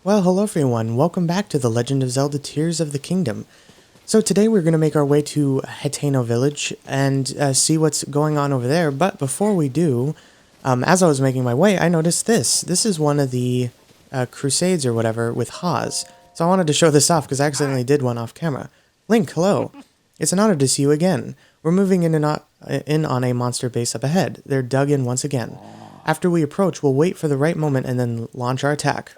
Well, hello everyone, welcome back to The Legend of Zelda Tears of the Kingdom. So today we're going to make our way to Hateno Village and see what's going on over there, but before we do, as I was making my way, I noticed this. This is one of the crusades or whatever with Haas. So I wanted to show this off because I accidentally did one off camera. Link, hello. It's an honor to see you again. We're moving in on a monster base up ahead. They're dug in once again. After we approach, we'll wait for the right moment and then launch our attack.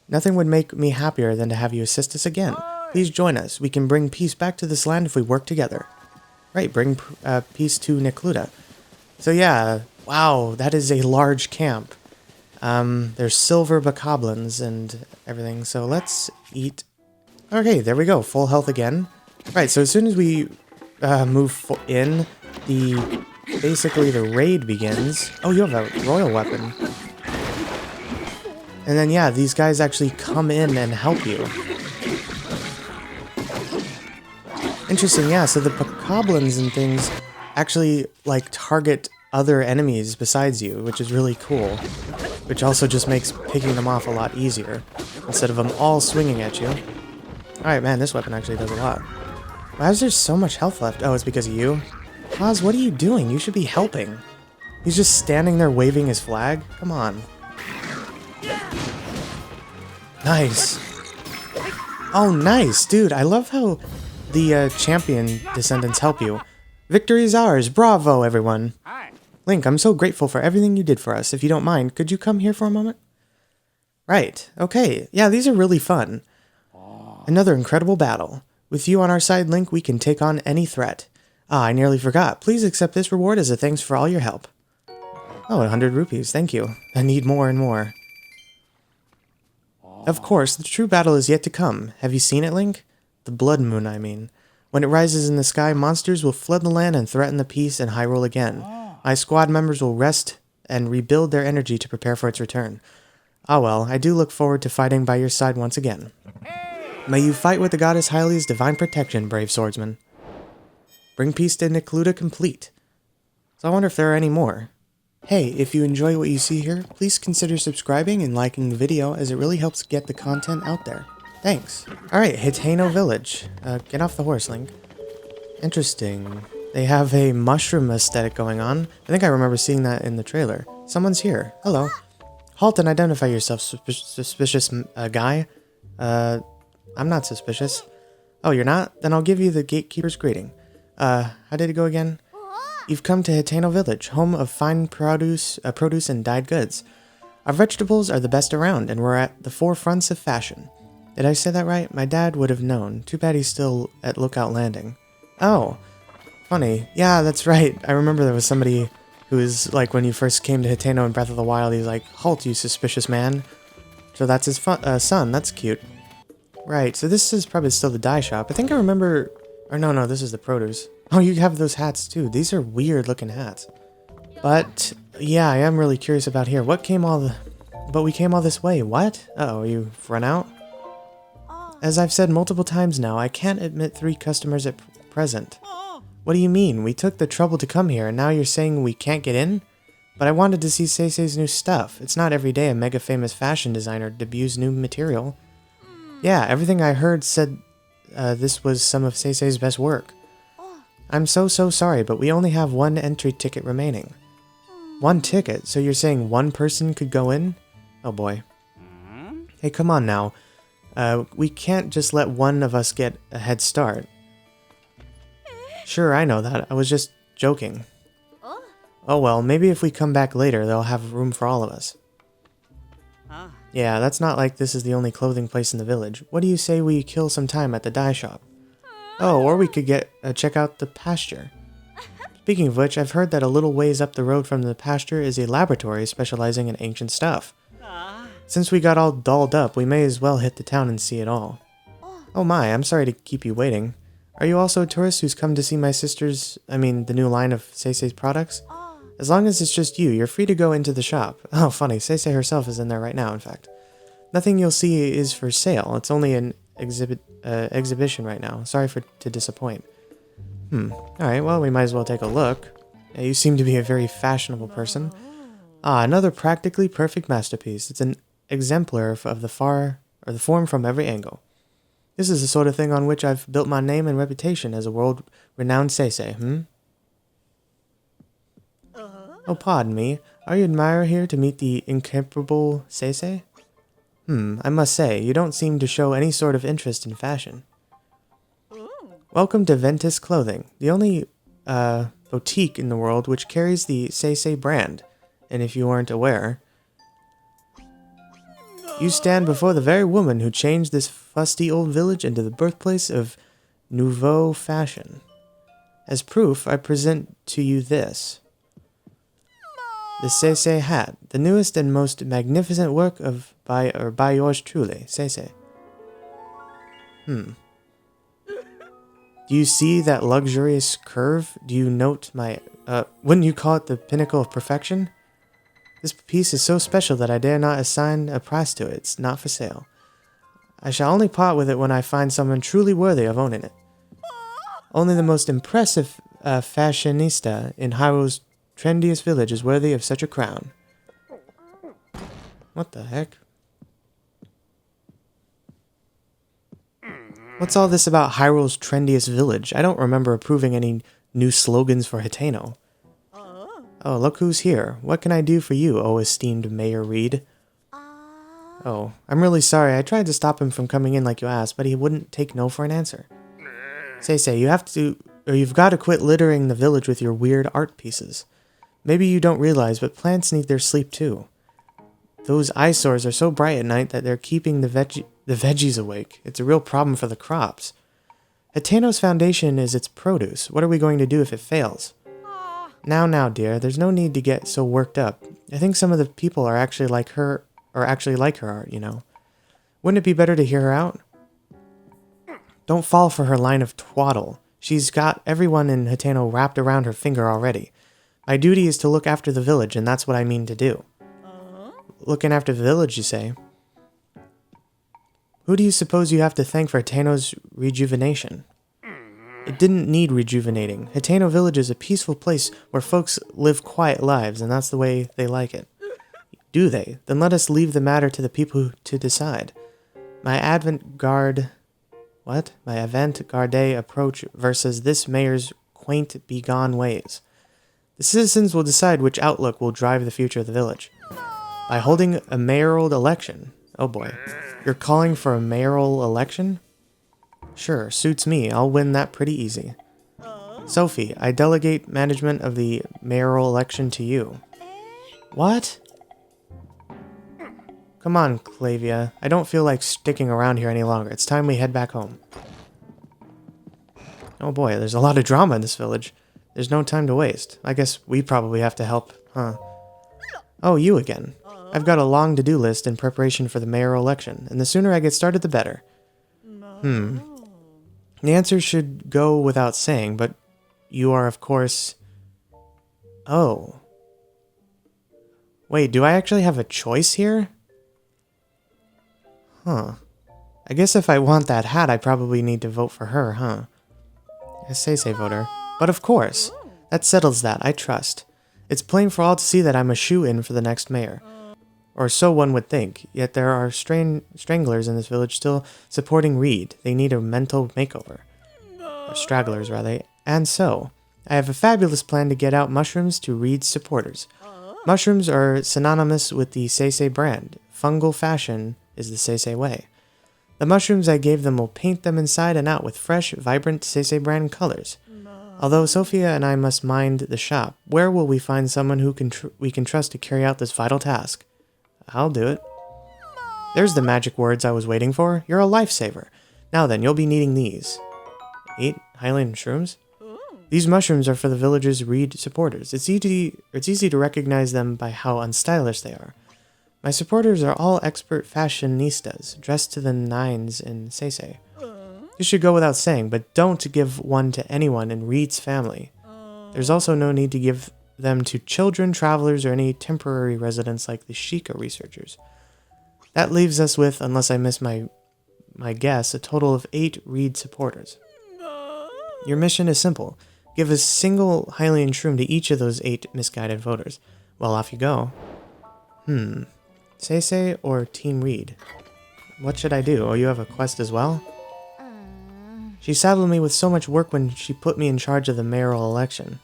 Nothing would make me happier than to have you assist us again. Please join us. We can bring peace back to this land if we work together. Right, bring peace to Necluda. So yeah, wow, that is a large camp. There's silver bokoblins and everything, so let's eat. Okay, there we go, full health again. Right, so as soon as we move in, basically the raid begins. Oh, you have a royal weapon. And then, yeah, these guys actually come in and help you. Interesting, yeah, so the bokoblins and things actually, like, target other enemies besides you, which is really cool. Which also just makes picking them off a lot easier, instead of them all swinging at you. Alright, man, this weapon actually does a lot. Why is there so much health left? Oh, it's because of you? Haas, what are you doing? You should be helping. He's just standing there waving his flag? Come on. Nice. Oh, nice. Dude, I love how the champion descendants help you. Victory is ours. Bravo, everyone. Hi. Link, I'm so grateful for everything you did for us. If you don't mind, could you come here for a moment? Right. Okay. Yeah, these are really fun. Another incredible battle. With you on our side, Link, we can take on any threat. Ah, I nearly forgot. Please accept this reward as a thanks for all your help. Oh, 100 rupees. Thank you. I need more and more. Of course, the true battle is yet to come. Have you seen it, Link? The blood moon, I mean. When it rises in the sky, monsters will flood the land and threaten the peace in Hyrule again. My squad members will rest and rebuild their energy to prepare for its return. Ah well, I do look forward to fighting by your side once again. May you fight with the goddess Hylia's divine protection, brave swordsman. Bring peace to Necluda complete. So I wonder if there are any more. Hey, if you enjoy what you see here, please consider subscribing and liking the video as it really helps get the content out there. Thanks. Alright, Hateno Village. Get off the horse, Link. Interesting. They have a mushroom aesthetic going on. I think I remember seeing that in the trailer. Someone's here. Hello. Halt and identify yourself, suspicious guy. I'm not suspicious. Oh, you're not? Then I'll give you the gatekeeper's greeting. How did it go again? You've come to Hateno Village, home of fine produce and dyed goods. Our vegetables are the best around, and we're at the forefronts of fashion. Did I say that right? My dad would have known. Too bad he's still at Lookout Landing. Oh, funny. Yeah, that's right. I remember there was somebody who was, like, when you first came to Hateno in Breath of the Wild, he's like, "Halt, you suspicious man." So that's his son. That's cute. Right, so this is probably still the dye shop. I think I remember... Or no, this is the produce. Oh, you have those hats too. These are weird looking hats. But yeah, I am really curious about here. But we came all this way. What? Uh-oh, you've run out? As I've said multiple times now, I can't admit 3 customers at present. What do you mean? We took the trouble to come here and now you're saying we can't get in? But I wanted to see Cece's new stuff. It's not every day a mega famous fashion designer debuts new material. Yeah, everything I heard said this was some of Cece's best work. I'm so sorry, but we only have 1 entry ticket remaining. 1 ticket? So you're saying 1 person could go in? Oh boy. Hey, come on now. We can't just let one of us get a head start. Sure, I know that. I was just joking. Oh well, maybe if we come back later, they'll have room for all of us. Yeah, that's not like this is the only clothing place in the village. What do you say we kill some time at the dye shop? Oh, or we could check out the pasture. Speaking of which, I've heard that a little ways up the road from the pasture is a laboratory specializing in ancient stuff. Since we got all dolled up, we may as well hit the town and see it all. Oh my, I'm sorry to keep you waiting. Are you also a tourist who's come to see my the new line of Cece's products? As long as it's just you, you're free to go into the shop. Oh, funny, Cece herself is in there right now, in fact. Nothing you'll see is for sale. It's only an exhibition right now. Sorry to disappoint. Alright, well, we might as well take a look. You seem to be a very fashionable person. Ah, another practically perfect masterpiece. It's an exemplar of the far or the form from every angle. This is the sort of thing on which I've built my name and reputation as a world-renowned Cece, Oh, pardon me. Are you an admirer here to meet the incomparable Cece? I must say, you don't seem to show any sort of interest in fashion. Welcome to Ventus Clothing, the only boutique in the world which carries the Cece brand. And if you weren't aware, you stand before the very woman who changed this fusty old village into the birthplace of nouveau fashion. As proof, I present to you this. The Cece hat, the newest and most magnificent work by yours truly, Cece. Do you see that luxurious curve? Do you note my, wouldn't you call it the pinnacle of perfection? This piece is so special that I dare not assign a price to it. It's not for sale. I shall only part with it when I find someone truly worthy of owning it. Only the most impressive fashionista in Hyrule's trendiest village is worthy of such a crown. What the heck? What's all this about Hyrule's trendiest village? I don't remember approving any new slogans for Hateno. Oh, look who's here. What can I do for you, oh esteemed Mayor Reed? Oh, I'm really sorry. I tried to stop him from coming in like you asked, but he wouldn't take no for an answer. Cece, you've got to quit littering the village with your weird art pieces. Maybe you don't realize, but plants need their sleep too. Those eyesores are so bright at night that they're keeping the veggies awake. It's a real problem for the crops. Hateno's foundation is its produce. What are we going to do if it fails? Now, dear, there's no need to get so worked up. I think some of the people are actually like her art, you know. Wouldn't it be better to hear her out? Don't fall for her line of twaddle. She's got everyone in Hateno wrapped around her finger already. My duty is to look after the village, and that's what I mean to do. Looking after the village, you say? Who do you suppose you have to thank for Hateno's rejuvenation? It didn't need rejuvenating. Hateno Village is a peaceful place where folks live quiet lives, and that's the way they like it. Do they? Then let us leave the matter to the people to decide. My avant-garde approach versus this mayor's quaint, begone ways. The citizens will decide which outlook will drive the future of the village. By holding a mayoral election. Oh boy. You're calling for a mayoral election? Sure, suits me. I'll win that pretty easy. Sophie, I delegate management of the mayoral election to you. What? Come on, Clavia. I don't feel like sticking around here any longer. It's time we head back home. Oh boy, there's a lot of drama in this village. There's no time to waste. I guess we probably have to help, huh? Oh, you again. I've got a long to-do list in preparation for the mayoral election, and the sooner I get started, the better. The answer should go without saying, but you are, of course... Oh. Wait, do I actually have a choice here? Huh. I guess if I want that hat, I probably need to vote for her, huh? A Cece voter. But of course. That settles that, I trust. It's plain for all to see that I'm a shoo-in for the next mayor. Or so one would think, yet there are stranglers in this village still supporting Reed. They need a mental makeover. Or stragglers, rather. And so, I have a fabulous plan to get out mushrooms to Reed's supporters. Mushrooms are synonymous with the Cece brand. Fungal fashion is the Cece way. The mushrooms I gave them will paint them inside and out with fresh, vibrant Cece brand colors. Although Sophia and I must mind the shop, where will we find someone who we can trust to carry out this vital task? I'll do it. There's the magic words I was waiting for. You're a lifesaver. Now then, you'll be needing these. 8 Highland shrooms? These mushrooms are for the village's Reed supporters. It's easy to recognize them by how unstylish they are. My supporters are all expert fashionistas, dressed to the nines in Cece. This should go without saying, but don't give one to anyone in Reed's family. There's also no need to give them to children, travelers, or any temporary residents like the Sheikah researchers. That leaves us with, unless I miss my guess, a total of 8 Reed supporters. Your mission is simple. Give a single Hylian shroom to each of those 8 misguided voters. Well, off you go. Cece or Team Reed? What should I do? Oh, you have a quest as well? She saddled me with so much work when she put me in charge of the mayoral election.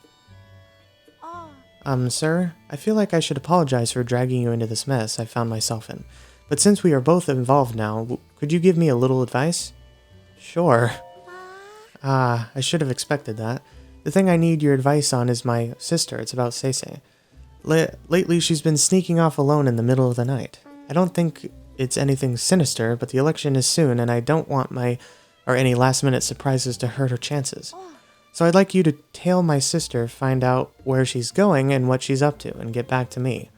Sir, I feel like I should apologize for dragging you into this mess I found myself in. But since we are both involved now, could you give me a little advice? Sure. I should have expected that. The thing I need your advice on is my sister. It's about Cece. Lately, she's been sneaking off alone in the middle of the night. I don't think it's anything sinister, but the election is soon, and I don't want any last-minute surprises to hurt her chances. So I'd like you to tail my sister, find out where she's going and what she's up to, and get back to me.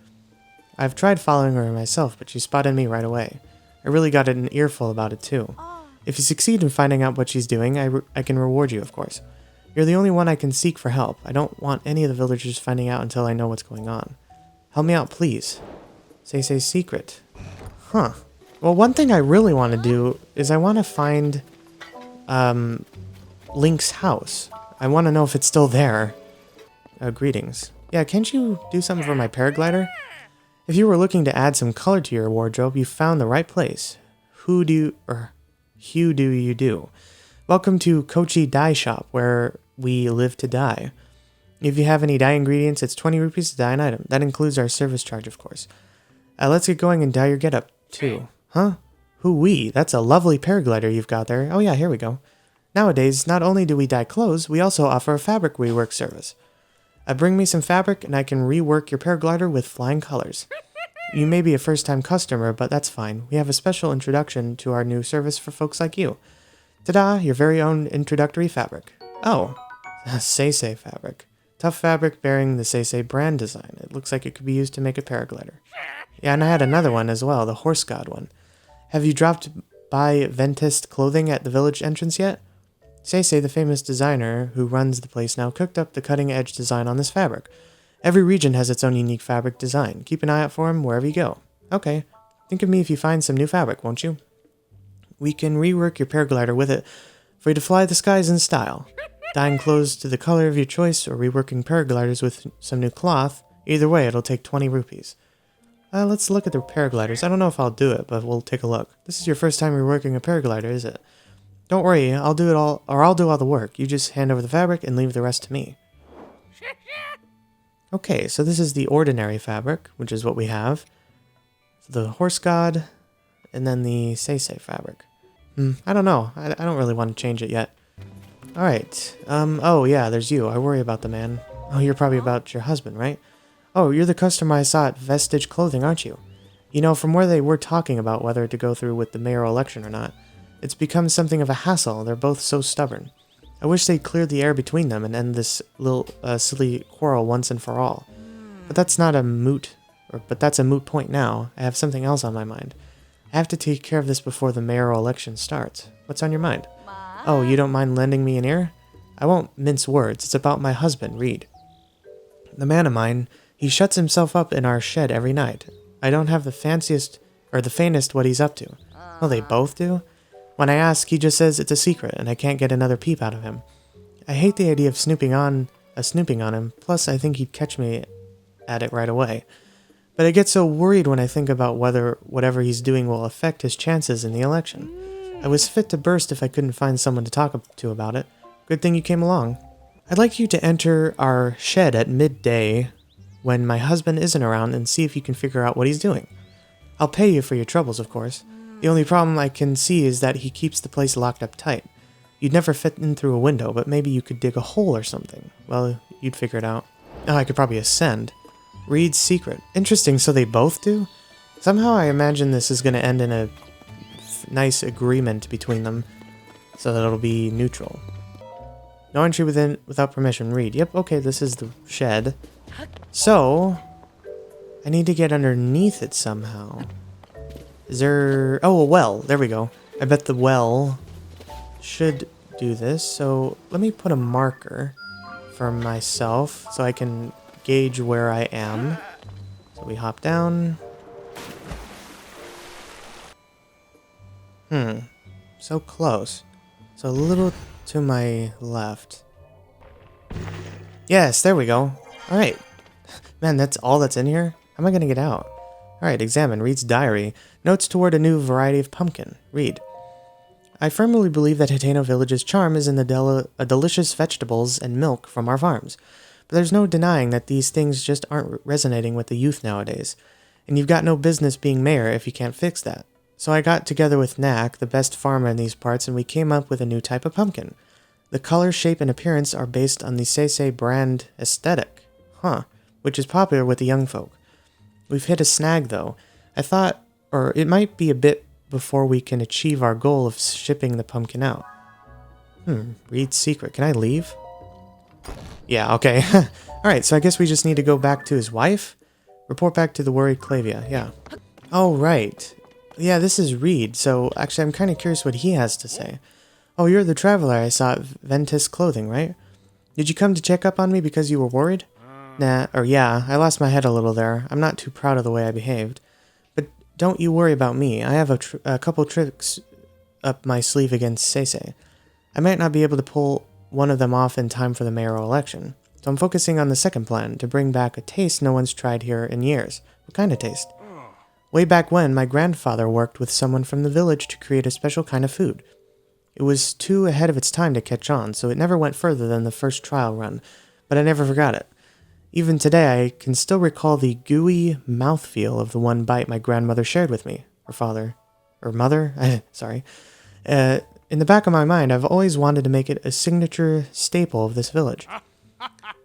I've tried following her myself, but she spotted me right away. I really got an earful about it too. If you succeed in finding out what she's doing, I can reward you, of course. You're the only one I can seek for help. I don't want any of the villagers finding out until I know what's going on. Help me out, please. Cece's secret. Huh. Well, one thing I really want to do is I want to find Link's house. I want to know if it's still there. Greetings. Yeah, can't you do something for my paraglider? If you were looking to add some color to your wardrobe, you found the right place. Hue do you do? Welcome to Kochi Dye Shop, where we live to dye. If you have any dye ingredients, it's 20 rupees to dye an item. That includes our service charge, of course. Let's get going and dye your getup, too. Huh? Hoo-wee, that's a lovely paraglider you've got there. Oh yeah, here we go. Nowadays, not only do we dye clothes, we also offer a fabric rework service. Bring me some fabric and I can rework your paraglider with flying colors. You may be a first-time customer, but that's fine. We have a special introduction to our new service for folks like you. Ta-da! Your very own introductory fabric. Oh, Cece fabric. Tough fabric bearing the Cece brand design. It looks like it could be used to make a paraglider. Yeah, and I had another one as well, the horse god one. Have you dropped by Ventist Clothing at the village entrance yet? Cece, the famous designer who runs the place now, cooked up the cutting-edge design on this fabric. Every region has its own unique fabric design. Keep an eye out for him wherever you go. Okay. Think of me if you find some new fabric, won't you? We can rework your paraglider with it for you to fly the skies in style. Dyeing clothes to the color of your choice or reworking paragliders with some new cloth. Either way, it'll take 20 rupees. Let's look at the paragliders. I don't know if I'll do it, but we'll take a look. This is your first time reworking a paraglider, is it? Don't worry, I'll do all the work. You just hand over the fabric and leave the rest to me. Okay, so this is the ordinary fabric, which is what we have. The horse god, and then the Cece fabric. I don't know. I don't really want to change it yet. Alright, oh yeah, there's you. I worry about the man. Oh, you're probably about your husband, right? Oh, you're the customer I saw at Vestige Clothing, aren't you? You know, from where they were talking about whether to go through with the mayoral election or not, it's become something of a hassle. They're both so stubborn. I wish they'd clear the air between them and end this little silly quarrel once and for all. But that's a moot point now. I have something else on my mind. I have to take care of this before the mayoral election starts. What's on your mind? Oh, you don't mind lending me an ear? I won't mince words. It's about my husband, Reed. The man of mine, he shuts himself up in our shed every night. I don't have the faintest what he's up to. Well, they both do? When I ask, he just says it's a secret and I can't get another peep out of him. I hate the idea of snooping on him, plus I think he'd catch me at it right away. But I get so worried when I think about whether whatever he's doing will affect his chances in the election. I was fit to burst if I couldn't find someone to talk to about it. Good thing you came along. I'd like you to enter our shed at midday when my husband isn't around and see if you can figure out what he's doing. I'll pay you for your troubles, of course. The only problem I can see is that he keeps the place locked up tight. You'd never fit in through a window, but maybe you could dig a hole or something. Well, you'd figure it out. Oh, I could probably ascend. Reed's secret. Interesting, so they both do? Somehow I imagine this is going to end in a nice agreement between them, so that it'll be neutral. No entry without permission. Reed. Yep, okay, this is the shed. So, I need to get underneath it somehow. Is there... Oh, a well. There we go. I bet the well should do this. So, let me put a marker for myself so I can gauge where I am. So we hop down. So close. So a little to my left. Yes, there we go. Alright. Man, that's all that's in here? How am I going to get out? Alright, examine. Reed's diary. Notes toward a new variety of pumpkin. Read. I firmly believe that Hateno Village's charm is in the delicious vegetables and milk from our farms. But there's no denying that these things just aren't resonating with the youth nowadays. And you've got no business being mayor if you can't fix that. So I got together with Knack, the best farmer in these parts, and we came up with a new type of pumpkin. The color, shape, and appearance are based on the Cece brand aesthetic. Which is popular with the young folk. We've hit a snag though. I thought, or it might be a bit before we can achieve our goal of shipping the pumpkin out. Read secret. Can I leave? Yeah, okay. Alright, so I guess we just need to go back to his wife? Report back to the worried Clavia, yeah. Oh, right. Yeah, this is Reed, so actually I'm kind of curious what he has to say. Oh, you're the traveler I saw at Ventus Clothing, right? Did you come to check up on me because you were worried? Nah, or yeah, I lost my head a little there. I'm not too proud of the way I behaved. But don't you worry about me. I have a couple tricks up my sleeve against Cece. I might not be able to pull one of them off in time for the mayoral election. So I'm focusing on the second plan, to bring back a taste no one's tried here in years. What kind of taste? Way back when, my grandfather worked with someone from the village to create a special kind of food. It was too ahead of its time to catch on, so it never went further than the first trial run, but I never forgot it. Even today, I can still recall the gooey mouthfeel of the one bite my grandmother shared with me, mother, sorry. In the back of my mind, I've always wanted to make it a signature staple of this village.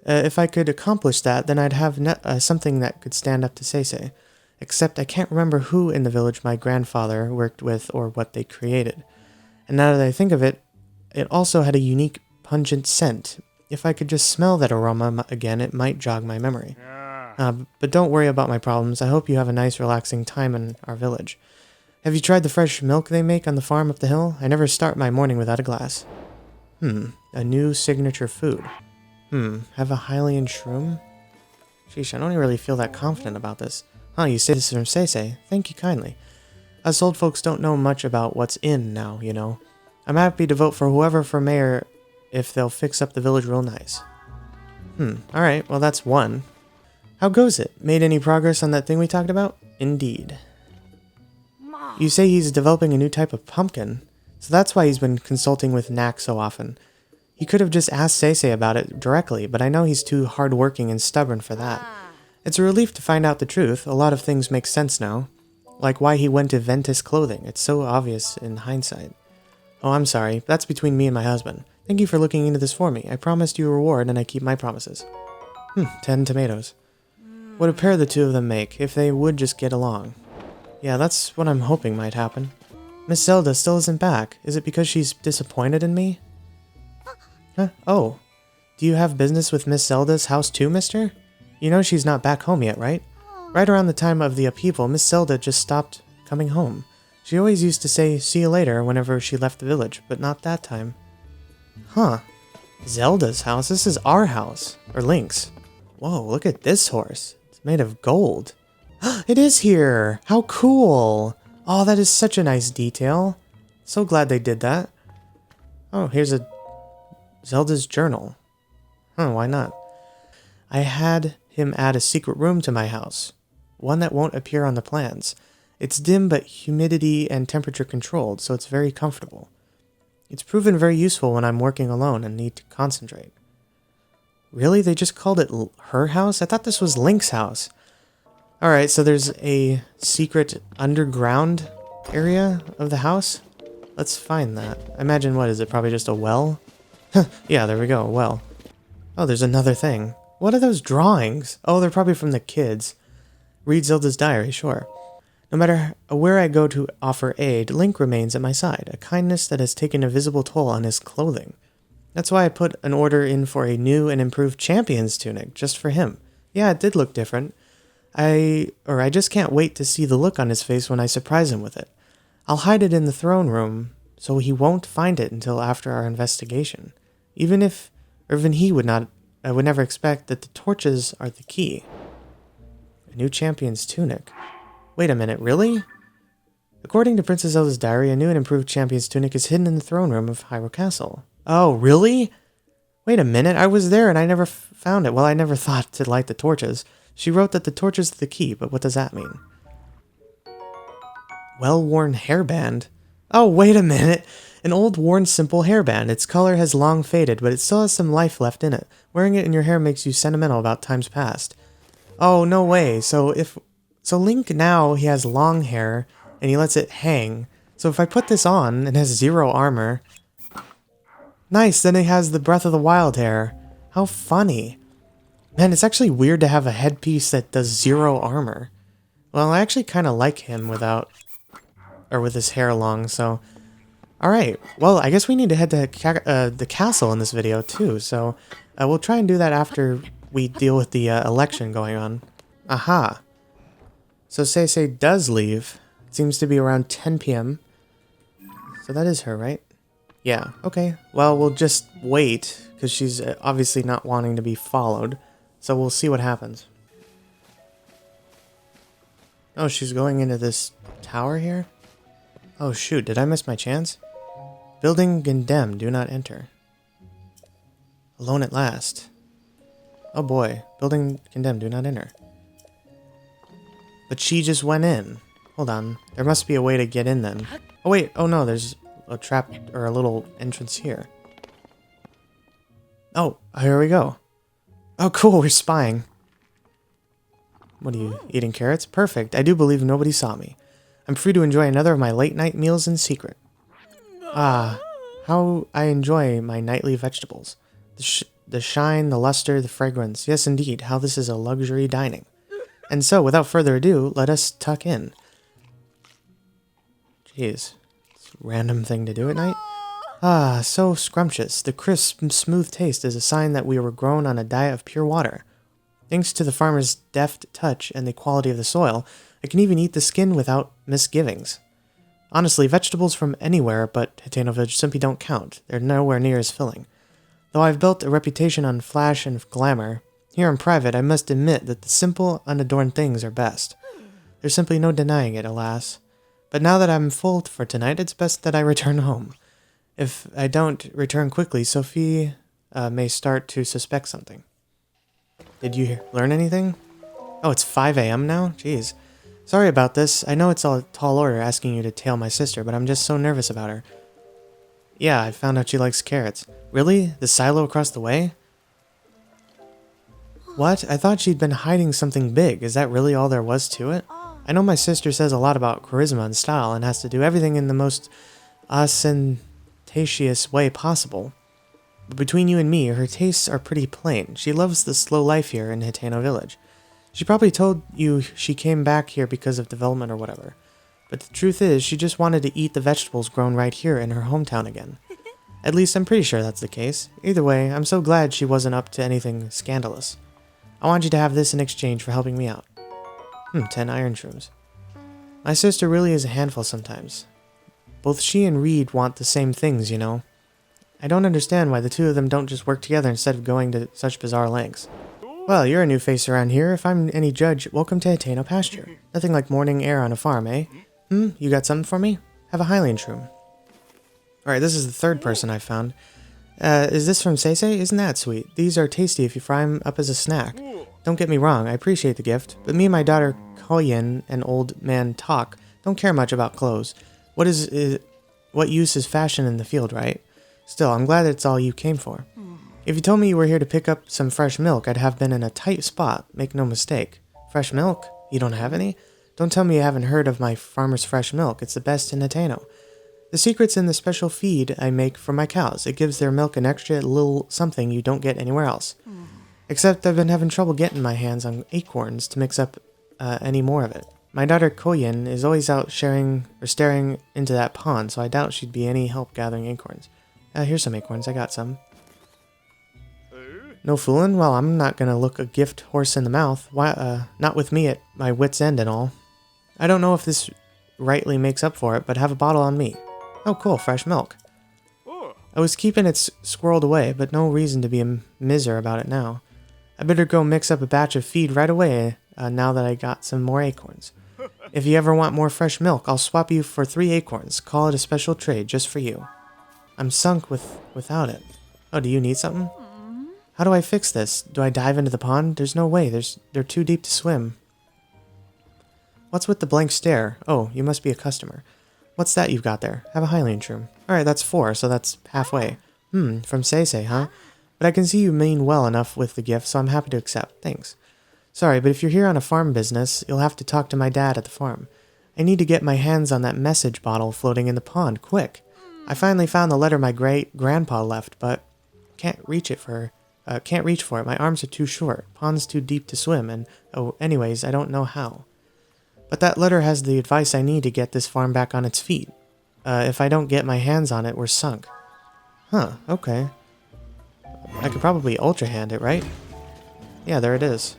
If I could accomplish that, then I'd have something that could stand up to Cece. Except I can't remember who in the village my grandfather worked with or what they created. And now that I think of it, it also had a unique, pungent scent. If I could just smell that aroma again, it might jog my memory. But don't worry about my problems. I hope you have a nice, relaxing time in our village. Have you tried the fresh milk they make on the farm up the hill? I never start my morning without a glass. A new signature food. Have a Hylian shroom? Sheesh, I don't really feel that confident about this. You say this from Cece. Thank you kindly. Us old folks don't know much about what's in now, you know. I'm happy to vote for whoever for mayor if they'll fix up the village real nice. Alright, well that's one. How goes it? Made any progress on that thing we talked about? Indeed. You say he's developing a new type of pumpkin, so that's why he's been consulting with Knack so often. He could have just asked Cece about it directly, but I know he's too hardworking and stubborn for that. It's a relief to find out the truth. A lot of things make sense now. Like why he went to Ventus Clothing. It's so obvious in hindsight. Oh, I'm sorry. That's between me and my husband. Thank you for looking into this for me. I promised you a reward, and I keep my promises. 10 tomatoes. What a pair the two of them make, if they would just get along. Yeah, that's what I'm hoping might happen. Miss Zelda still isn't back. Is it because she's disappointed in me? Oh. Do you have business with Miss Zelda's house too, mister? You know she's not back home yet, right? Right around the time of the upheaval, Miss Zelda just stopped coming home. She always used to say, see you later, whenever she left the village, but not that time. Zelda's house? This is our house. Or Link's. Whoa, look at this horse. It's made of gold. It is here! How cool! Oh, that is such a nice detail. So glad they did that. Oh, here's a Zelda's journal. Why not? I had him add a secret room to my house. One that won't appear on the plans. It's dim but humidity and temperature controlled, so it's very comfortable. It's proven very useful when I'm working alone and need to concentrate. Really? They just called it her house? I thought this was Link's house. Alright, so there's a secret underground area of the house? Let's find that. I imagine, what is it? Probably just a well? Yeah, there we go, a well. Oh, there's another thing. What are those drawings? Oh, they're probably from the kids. Read Zelda's diary, sure. No matter where I go to offer aid, Link remains at my side, a kindness that has taken a visible toll on his clothing. That's why I put an order in for a new and improved champion's tunic, just for him. Yeah, it did look different. I just can't wait to see the look on his face when I surprise him with it. I'll hide it in the throne room, so he won't find it until after our investigation. Even he would never expect that the torches are the key. A new champion's tunic. Wait a minute, really? According to Princess Zelda's diary, a new and improved champion's tunic is hidden in the throne room of Hyrule Castle. Oh, really? Wait a minute, I was there and I never found it. Well, I never thought to light the torches. She wrote that the torches are the key, but what does that mean? well-worn hairband. Oh, wait a minute. An old, worn, simple hairband. Its color has long faded, but it still has some life left in it. Wearing it in your hair makes you sentimental about times past. Oh, no way. So Link now, he has long hair, and he lets it hang. So if I put this on, it has 0 armor. Nice, then it has the Breath of the Wild hair. How funny. Man, it's actually weird to have a headpiece that does 0 armor. Well, I actually kind of like him with his hair long, so... Alright, well, I guess we need to head to the castle in this video, too, so... we'll try and do that after we deal with the election going on. Aha. So Cece does leave. It seems to be around 10 p.m. So that is her, right? Yeah, okay. Well, we'll just wait, because she's obviously not wanting to be followed. So we'll see what happens. Oh, she's going into this tower here? Oh shoot, did I miss my chance? Building condemned, do not enter. Alone at last. Oh boy, building condemned, do not enter. But she just went in. Hold on, there must be a way to get in then. Oh wait, oh no, there's a trap or a little entrance here. Oh, here we go. Oh cool, we're spying. What are you, eating carrots? Perfect, I do believe nobody saw me. I'm free to enjoy another of my late night meals in secret. Ah, how I enjoy my nightly vegetables. The shine, the luster, the fragrance. Yes, indeed, how this is a luxury dining. And so, without further ado, let us tuck in. Jeez, it's a random thing to do at night. Ah, so scrumptious. The crisp, smooth taste is a sign that we were grown on a diet of pure water. Thanks to the farmer's deft touch and the quality of the soil, I can even eat the skin without misgivings. Honestly, vegetables from anywhere but Hateno Village simply don't count. They're nowhere near as filling. Though I've built a reputation on flash and glamour, here in private I must admit that the simple, unadorned things are best. There's simply no denying it, alas. But now that I'm full for tonight, it's best that I return home. If I don't return quickly, Sophie may start to suspect something. Did you learn anything? Oh, it's 5 a.m. now? Jeez. Sorry about this. I know it's a tall order asking you to tail my sister, but I'm just so nervous about her. Yeah, I found out she likes carrots. Really? The silo across the way? What? I thought she'd been hiding something big. Is that really all there was to it? I know my sister says a lot about charisma and style and has to do everything in the most ostentatious way possible. But between you and me, her tastes are pretty plain. She loves the slow life here in Hateno Village. She probably told you she came back here because of development or whatever. But the truth is, she just wanted to eat the vegetables grown right here in her hometown again. At least I'm pretty sure that's the case. Either way, I'm so glad she wasn't up to anything scandalous. I want you to have this in exchange for helping me out. 10 iron shrooms. My sister really is a handful sometimes. Both she and Reed want the same things, you know. I don't understand why the two of them don't just work together instead of going to such bizarre lengths. Well, you're a new face around here. If I'm any judge, welcome to Hateno Pasture. Nothing like morning air on a farm, eh? You got something for me? Have a Hylian shroom. Alright, this is the third person I found. Is this from Cece? Isn't that sweet? These are tasty if you fry them up as a snack. Don't get me wrong, I appreciate the gift, but me and my daughter Koyin and old man Talk don't care much about clothes. What use is fashion in the field, right? Still, I'm glad it's all you came for. If you told me you were here to pick up some fresh milk, I'd have been in a tight spot, make no mistake. Fresh milk? You don't have any? Don't tell me you haven't heard of my farmer's fresh milk. It's the best in Hateno. The secret's in the special feed I make for my cows. It gives their milk an extra little something you don't get anywhere else. Except I've been having trouble getting my hands on acorns to mix up any more of it. My daughter Koyin is always out staring into that pond, so I doubt she'd be any help gathering acorns. Here's some acorns. I got some. No fooling? Well, I'm not gonna look a gift horse in the mouth. Why? Not with me at my wit's end and all. I don't know if this rightly makes up for it, but have a bottle on me. Oh, cool. Fresh milk. I was keeping it squirreled away, but no reason to be a miser about it now. I better go mix up a batch of feed right away now that I got some more acorns. If you ever want more fresh milk, I'll swap you for 3 acorns. Call it a special trade just for you. I'm sunk without it. Oh, do you need something? How do I fix this? Do I dive into the pond? There's no way. They're too deep to swim. What's with the blank stare? Oh, you must be a customer. What's that you've got there? Have a Hylian shroom. Alright, that's 4, so that's halfway. From Cece, huh? But I can see you mean well enough with the gift, so I'm happy to accept. Thanks. Sorry, but if you're here on a farm business, you'll have to talk to my dad at the farm. I need to get my hands on that message bottle floating in the pond, quick. I finally found the letter my great-grandpa left, but can't reach for it. My arms are too short. Pond's too deep to swim, and, anyways, I don't know how. But that letter has the advice I need to get this farm back on its feet. If I don't get my hands on it, we're sunk. Huh, okay. I could probably Ultra Hand it, right? Yeah, there it is.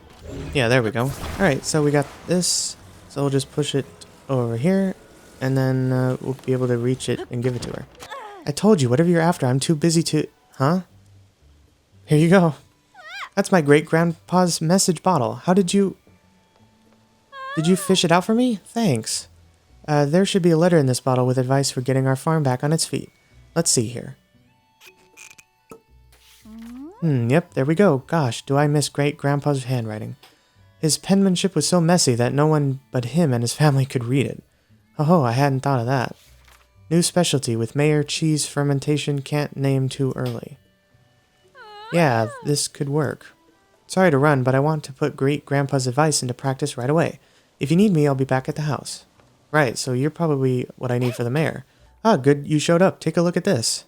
Yeah, there we go. Alright, so we got this. So we'll just push it over here, and then we'll be able to reach it and give it to her. I told you, whatever you're after, I'm too busy to... Huh? Here you go. That's my great-grandpa's message bottle. How did you... Did you fish it out for me? Thanks. There should be a letter in this bottle with advice for getting our farm back on its feet. Let's see here. Yep, there we go. Gosh, do I miss great-grandpa's handwriting. His penmanship was so messy that no one but him and his family could read it. Oh, I hadn't thought of that. New specialty with mayor cheese fermentation, can't name too early. Yeah, this could work. Sorry to run, but I want to put great-grandpa's advice into practice right away. If you need me, I'll be back at the house. Right, so you're probably what I need for the mayor. Ah, good, you showed up. Take a look at this.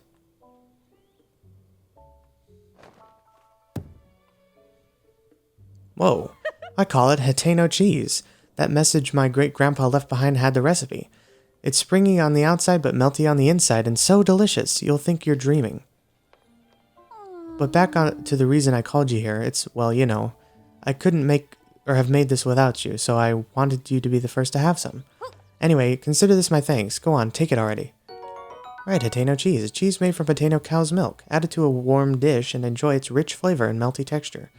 Whoa, I call it Hateno cheese. That message my great-grandpa left behind had the recipe. It's springy on the outside but melty on the inside and so delicious, you'll think you're dreaming. But back on to the reason I called you here, it's, well, you know, I couldn't make or have made this without you, so I wanted you to be the first to have some. Anyway, consider this my thanks. Go on, take it already. Right, Hateno cheese. Cheese made from Hateno cow's milk. Add it to a warm dish and enjoy its rich flavor and melty texture.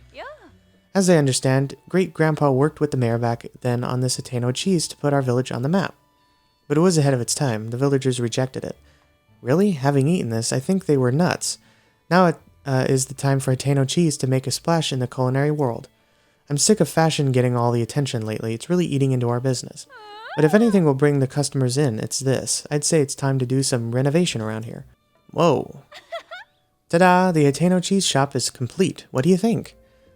As I understand, great-grandpa worked with the mayor back then on this Hateno cheese to put our village on the map. But it was ahead of its time. The villagers rejected it. Really? Having eaten this, I think they were nuts. Now it is the time for Hateno cheese to make a splash in the culinary world. I'm sick of fashion getting all the attention lately. It's really eating into our business. But if anything will bring the customers in, it's this. I'd say it's time to do some renovation around here. Whoa. Ta-da! The Hateno cheese shop is complete. What do you think?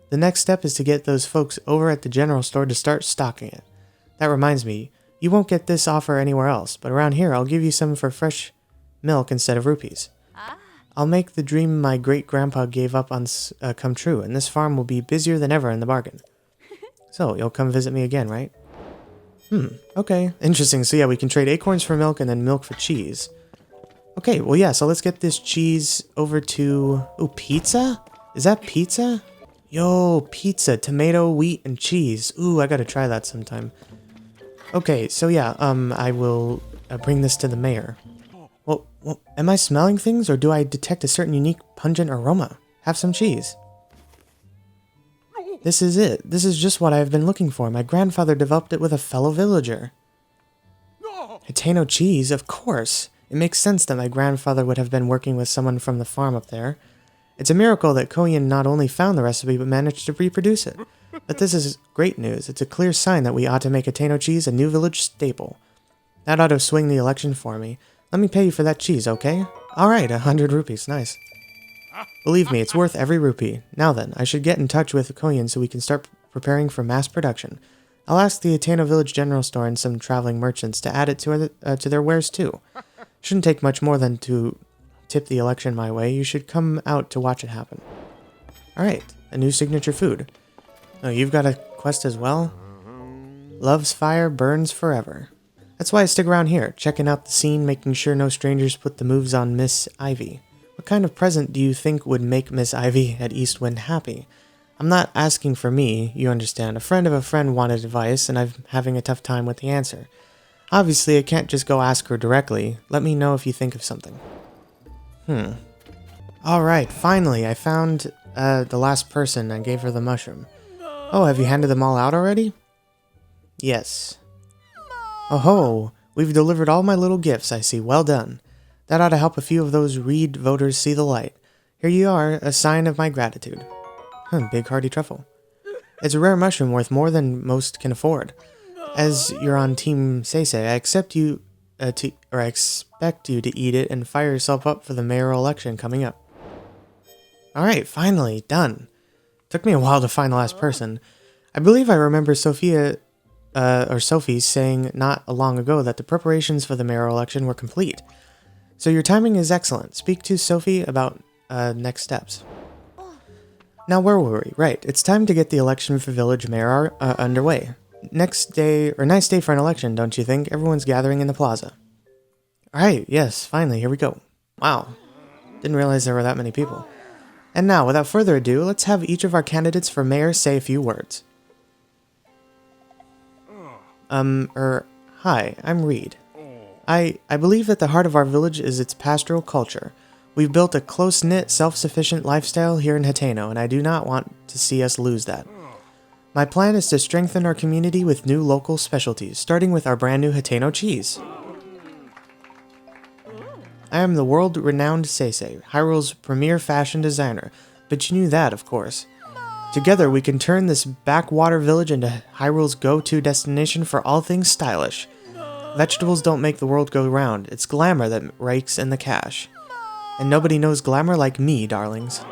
The next step is to get those folks over at the general store to start stocking it. That reminds me, you won't get this offer anywhere else, but around here I'll give you some for fresh milk instead of rupees. I'll make the dream my great-grandpa gave up on come true, and this farm will be busier than ever in the bargain. So, you'll come visit me again, right? Okay. Interesting. So yeah, we can trade acorns for milk and then milk for cheese. Okay, well yeah, so let's get this cheese over to... Ooh, pizza? Is that pizza? Yo, pizza, tomato, wheat, and cheese. Ooh, I gotta try that sometime. Okay, so yeah, I will bring this to the mayor. Well, am I smelling things, or do I detect a certain unique pungent aroma? Have some cheese. This is it. This is just what I have been looking for. My grandfather developed it with a fellow villager. Hateno cheese, of course. It makes sense that my grandfather would have been working with someone from the farm up there. It's a miracle that Koyan not only found the recipe, but managed to reproduce it. But this is great news. It's a clear sign that we ought to make Hateno cheese a new village staple. That ought to swing the election for me. Let me pay you for that cheese, okay? Alright, 100 rupees. Nice. Believe me, it's worth every rupee. Now then, I should get in touch with Koyan so we can start preparing for mass production. I'll ask the Hateno Village General Store and some traveling merchants to add it to their wares too. Shouldn't take much more than to tip the election my way. You should come out to watch it happen. Alright, a new signature food. Oh, you've got a quest as well? Love's fire burns forever. That's why I stick around here, checking out the scene, making sure no strangers put the moves on Miss Ivy. What kind of present do you think would make Miss Ivy at Eastwind happy? I'm not asking for me, you understand. A friend of a friend wanted advice, and I'm having a tough time with the answer. Obviously, I can't just go ask her directly. Let me know if you think of something. Alright, finally, I found the last person and gave her the mushroom. Oh, have you handed them all out already? Yes. Oh ho! We've delivered all my little gifts, I see. Well done. That ought to help a few of those Reed voters see the light. Here you are, a sign of my gratitude. Big hearty truffle. It's a rare mushroom worth more than most can afford. As you're on Team Cece, I expect you to eat it and fire yourself up for the mayoral election coming up. Alright, finally, done. Took me a while to find the last person. I believe I remember Sophie saying not long ago that the preparations for the mayoral election were complete. So your timing is excellent. Speak to Sophie about next steps. Now where were we? Right, it's time to get the election for village mayor underway. Nice day for an election, don't you think? Everyone's gathering in the plaza. Alright, yes, finally, here we go. Wow, didn't realize there were that many people. And now, without further ado, let's have each of our candidates for mayor say a few words. Hi, I'm Reed. I believe that the heart of our village is its pastoral culture. We've built a close-knit, self-sufficient lifestyle here in Hateno, and I do not want to see us lose that. My plan is to strengthen our community with new local specialties, starting with our brand new Hateno cheese. I am the world-renowned Cece, Hyrule's premier fashion designer, but you knew that, of course. Together, we can turn this backwater village into Hyrule's go-to destination for all things stylish. Vegetables don't make the world go round, it's glamour that rakes in the cash. And nobody knows glamour like me, darlings.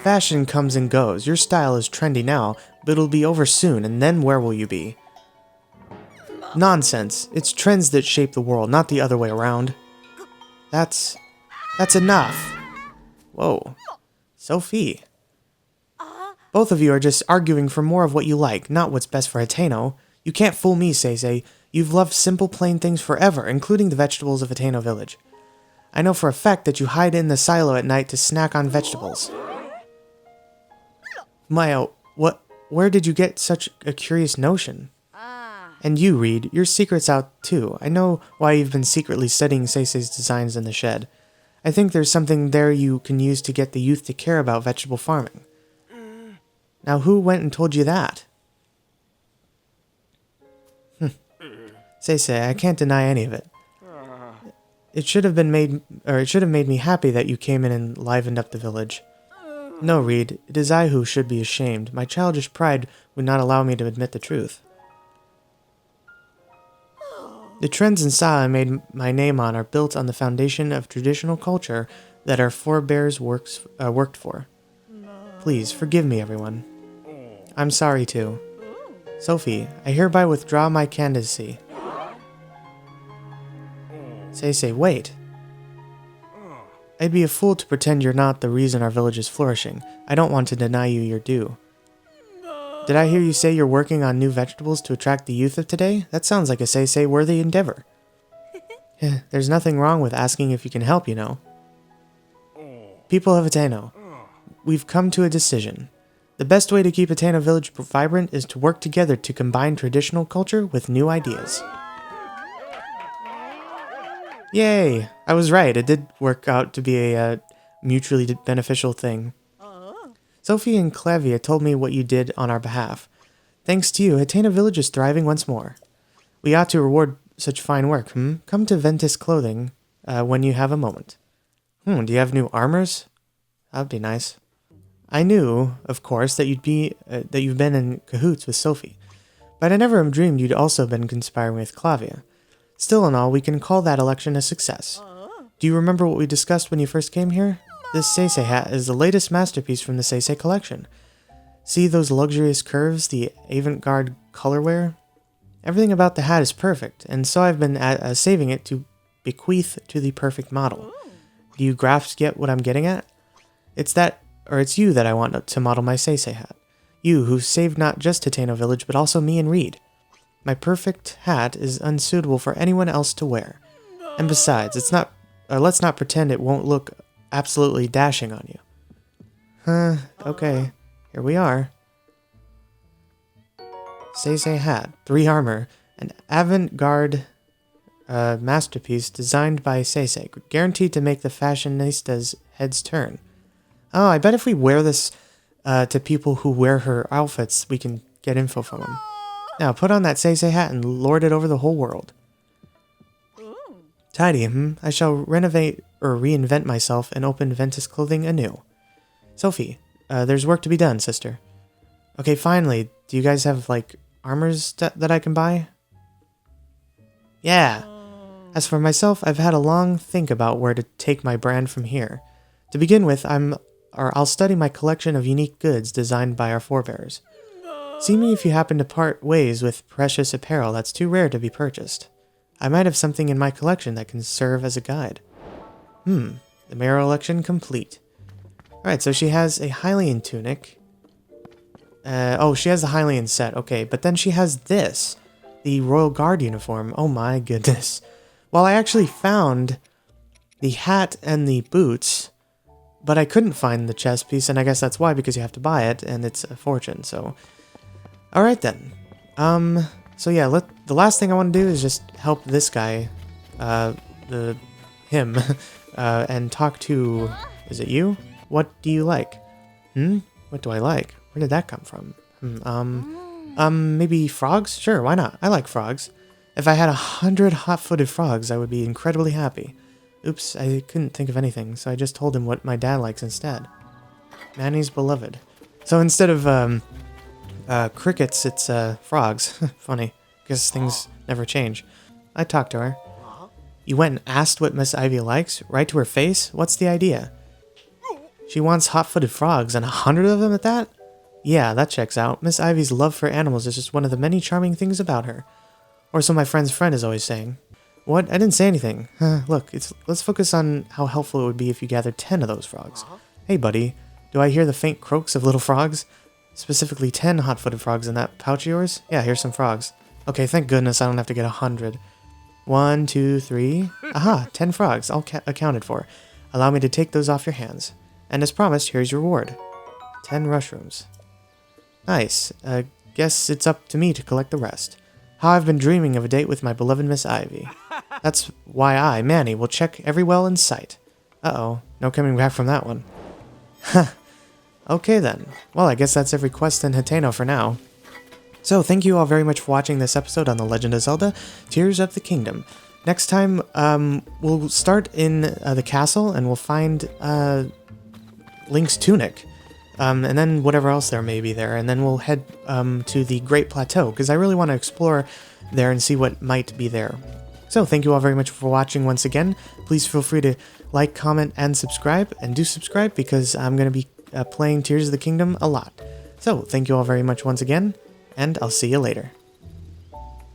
Fashion comes and goes. Your style is trendy now, but it'll be over soon, and then where will you be? Nonsense. It's trends that shape the world, not the other way around. That's enough. Whoa. Sophie. Both of you are just arguing for more of what you like, not what's best for Hateno. You can't fool me, Cece. You've loved simple, plain things forever, including the vegetables of Hateno Village. I know for a fact that you hide in the silo at night to snack on vegetables. Maya, where did you get such a curious notion? And you, Reed, your secret's out too. I know why you've been secretly studying Cece's designs in the shed. I think there's something there you can use to get the youth to care about vegetable farming. Now who went and told you that? Cece, I can't deny any of it. It should have made me happy that you came in and livened up the village. No, Reed, it is I who should be ashamed. My childish pride would not allow me to admit the truth. The trends and style I made my name on are built on the foundation of traditional culture that our forebears worked for. Please, forgive me, everyone. I'm sorry, too. Sophie, I hereby withdraw my candidacy. Cece, wait. I'd be a fool to pretend you're not the reason our village is flourishing. I don't want to deny you your due. Did I hear you say you're working on new vegetables to attract the youth of today? That sounds like a Cece-worthy endeavor. There's nothing wrong with asking if you can help, you know. People of Hateno, we've come to a decision. The best way to keep Hateno Village vibrant is to work together to combine traditional culture with new ideas. Yay! I was right, it did work out to be a mutually beneficial thing. Sophie and Clavia told me what you did on our behalf. Thanks to you, Hateno Village is thriving once more. We ought to reward such fine work, Come to Ventus Clothing when you have a moment. Do you have new armors? That'd be nice. I knew, of course, that you've been in cahoots with Sophie, but I never dreamed you'd also been conspiring with Clavia. Still in all, we can call that election a success. Do you remember what we discussed when you first came here? This Cece hat is the latest masterpiece from the Cece collection. See those luxurious curves, the avant-garde colorware? Everything about the hat is perfect, and so I've been saving it to bequeath to the perfect model. Do you grasp yet what I'm getting at? It's you that I want to model my Cece hat. You, who saved not just Hateno Village, but also me and Reed. My perfect hat is unsuitable for anyone else to wear. And besides, let's not pretend it won't look absolutely dashing on you. Okay. Here we are. Cece hat, 3 armor, an avant-garde masterpiece designed by Cece, guaranteed to make the fashionistas' heads turn. Oh, I bet if we wear this to people who wear her outfits, we can get info from them. Now, put on that Cece hat and lord it over the whole world. Tidy, I shall renovate or reinvent myself and open Ventus Clothing anew. Sophie, there's work to be done, sister. Okay, finally. Do you guys have, like, armors that I can buy? Yeah. As for myself, I've had a long think about where to take my brand from here. To begin with, I'll study my collection of unique goods designed by our forebears. See me if you happen to part ways with precious apparel that's too rare to be purchased. I might have something in my collection that can serve as a guide. The mayor election complete. Alright, so she has a Hylian tunic. Oh, she has the Hylian set, okay, but then she has this. The Royal Guard uniform. Oh my goodness. Well, I actually found the hat and the boots, but I couldn't find the chest piece, and I guess that's why, because you have to buy it, and it's a fortune, so... Alright then. So yeah, the last thing I want to do is just help this guy, him, and talk to... Is it you? What do you like? What do I like? Where did that come from? Maybe frogs? Sure, why not? I like frogs. If I had 100 hot-footed frogs, I would be incredibly happy. Oops, I couldn't think of anything, so I just told him what my dad likes instead. Manny's beloved. So instead of, crickets, it's, frogs. Funny. Guess things never change. I talked to her. You went and asked what Miss Ivy likes? Right to her face? What's the idea? She wants hot-footed frogs, and 100 of them at that? Yeah, that checks out. Miss Ivy's love for animals is just one of the many charming things about her. Or so my friend's friend is always saying. What? I didn't say anything. Look, let's focus on how helpful it would be if you gathered 10 of those frogs. Hey, buddy. Do I hear the faint croaks of little frogs? Specifically 10 hot-footed frogs in that pouch of yours? Yeah, here's some frogs. Okay, thank goodness I don't have to get 100. 1, 2, 3. Aha, 10 frogs, all accounted for. Allow me to take those off your hands. And as promised, here's your reward. 10 mushrooms. Nice. Guess it's up to me to collect the rest. How I've been dreaming of a date with my beloved Miss Ivy. That's why I, Manny, will check every well in sight. Uh-oh, no coming back from that one. Okay then. Well, I guess that's every quest in Hateno for now. So, thank you all very much for watching this episode on The Legend of Zelda, Tears of the Kingdom. Next time, we'll start in the castle, and we'll find Link's tunic. And then whatever else there may be there, and then we'll head to the Great Plateau, because I really want to explore there and see what might be there. So, thank you all very much for watching once again. Please feel free to like, comment, and subscribe, and do subscribe, because I'm going to be playing Tears of the Kingdom a lot. So, thank you all very much once again, and I'll see you later.